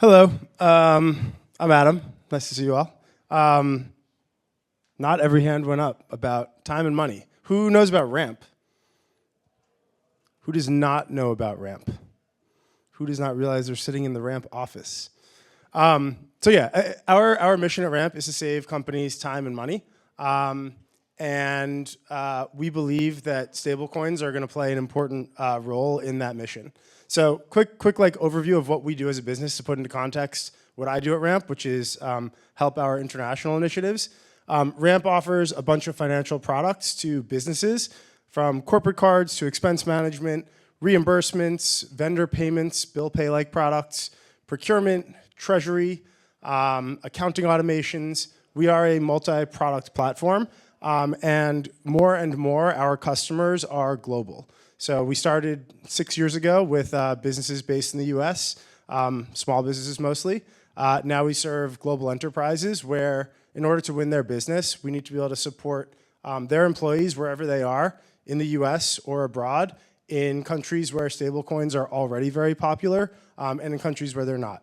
Hello, I'm Adam. Nice to see you all. Not every hand went up about time and money. Who knows about ramp? Who does not know about ramp? Who does not realize they're sitting in the ramp office? So yeah, our mission at Ramp is to save companies time and money. And we believe that stablecoins are going to play an important role in that mission. So quick like overview of what we do as a business to put into context what I do at Ramp, which is help our international initiatives. Ramp offers a bunch of financial products to businesses, from corporate cards to expense management, reimbursements, vendor payments, bill pay-like products, procurement, treasury, accounting automations. We are a multi-product platform. And more our customers are global. So we started 6 years ago with businesses based in the US, small businesses mostly. Now we serve global enterprises where, in order to win their business, we need to be able to support their employees wherever they are, in the US or abroad, in countries where stablecoins are already very popular, and in countries where they're not.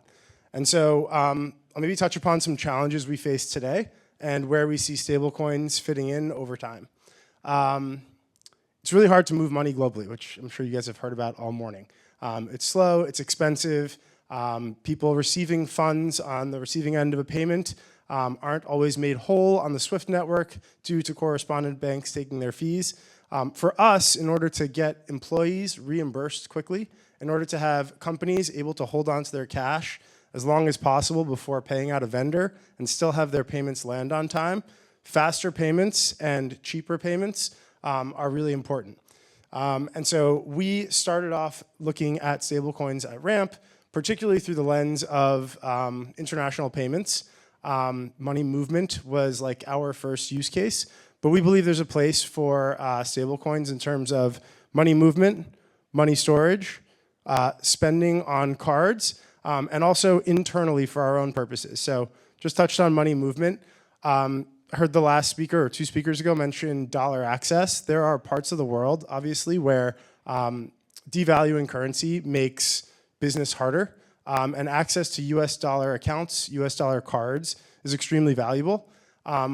And so I'll maybe touch upon some challenges we face today and where we see stablecoins fitting in over time. It's really hard to move money globally, which I'm sure you guys have heard about all morning. It's slow, it's expensive. People receiving funds on the receiving end of a payment aren't always made whole on the SWIFT network due to correspondent banks taking their fees. For us, in order to get employees reimbursed quickly, in order to have companies able to hold on to their cash as long as possible before paying out a vendor and still have their payments land on time, faster payments and cheaper payments are really important. And so we started off looking at stablecoins at Ramp, particularly through the lens of international payments. Money movement was like our first use case, but we believe there's a place for stablecoins in terms of money movement, money storage, spending on cards, and also internally for our own purposes. So just touched on money movement. I heard the last speaker or two speakers ago mention dollar access. There are parts of the world, obviously, where devaluing currency makes business harder. And access to US dollar accounts, US dollar cards is extremely valuable.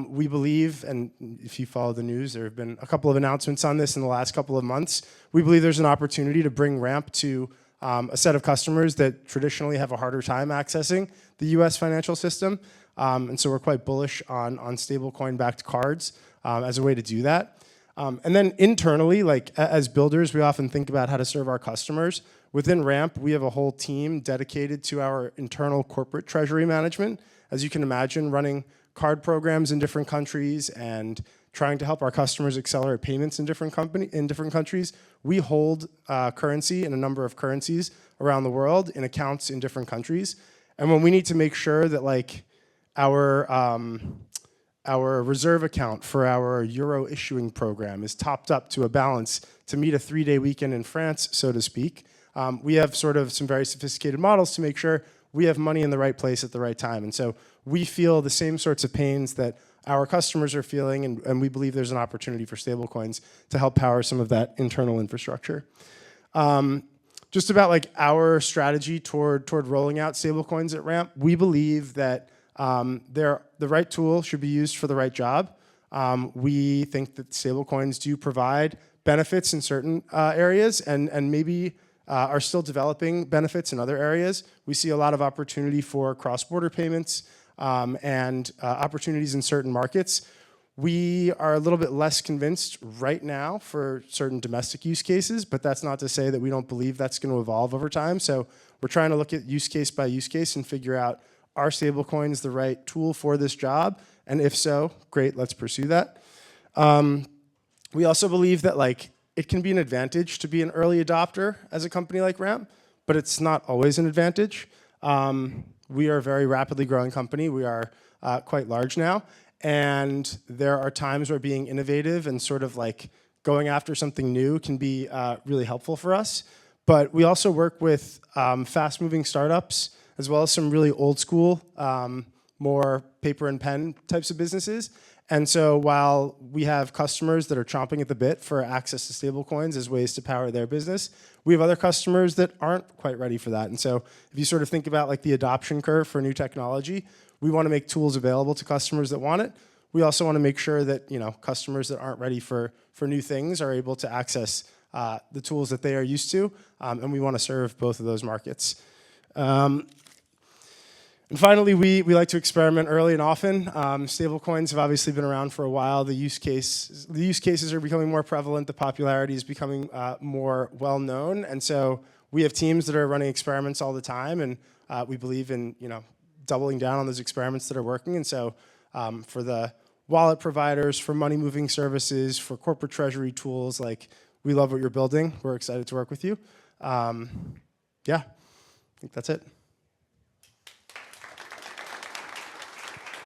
We believe, and if you follow the news, there have been a couple of announcements on this in the last couple of months. We believe there's an opportunity to bring Ramp to a set of customers that traditionally have a harder time accessing the US financial system. And so we're quite bullish on stablecoin-backed cards as a way to do that. And then internally, like as builders, we often think about how to serve our customers. Within Ramp, we have a whole team dedicated to our internal corporate treasury management. As you can imagine, running card programs in different countries and trying to help our customers accelerate payments in different countries. We hold currency in a number of currencies around the world in accounts in different countries. And when we need to make sure that like our reserve account for our euro issuing program is topped up to a balance to meet a 3-day weekend in France, so to speak, we have sort of some very sophisticated models to make sure we have money in the right place at the right time. And so we feel the same sorts of pains that our customers are feeling, and we believe there's an opportunity for stablecoins to help power some of that internal infrastructure. Just about like our strategy toward rolling out stablecoins at Ramp, we believe that the right tool should be used for the right job. We think that stablecoins do provide benefits in certain areas and maybe are still developing benefits in other areas. We see a lot of opportunity for cross-border payments and opportunities in certain markets. We are a little bit less convinced right now for certain domestic use cases, but that's not to say that we don't believe that's going to evolve over time. So we're trying to look at use case by use case and figure out, are stablecoins the right tool for this job? And if so, great, let's pursue that. We also believe that like it can be an advantage to be an early adopter as a company like Ramp, but it's not always an advantage. We are a very rapidly growing company. We are quite large now. And there are times where being innovative and sort of like going after something new can be really helpful for us. But we also work with fast-moving startups as well as some really old school, more paper and pen types of businesses. And so while we have customers that are chomping at the bit for access to stablecoins as ways to power their business, we have other customers that aren't quite ready for that. And so if you sort of think about like the adoption curve for new technology, we want to make tools available to customers that want it. We also want to make sure that customers that aren't ready for new things are able to access the tools that they are used to, and we want to serve both of those markets. And finally, we like to experiment early and often. Stablecoins have obviously been around for a while. The use cases are becoming more prevalent. The popularity is becoming more well known, and so we have teams that are running experiments all the time, and we believe in doubling down on those experiments that are working. And so for the wallet providers, for money moving services, for corporate treasury tools, like we love what you're building. We're excited to work with you. Yeah, I think that's it.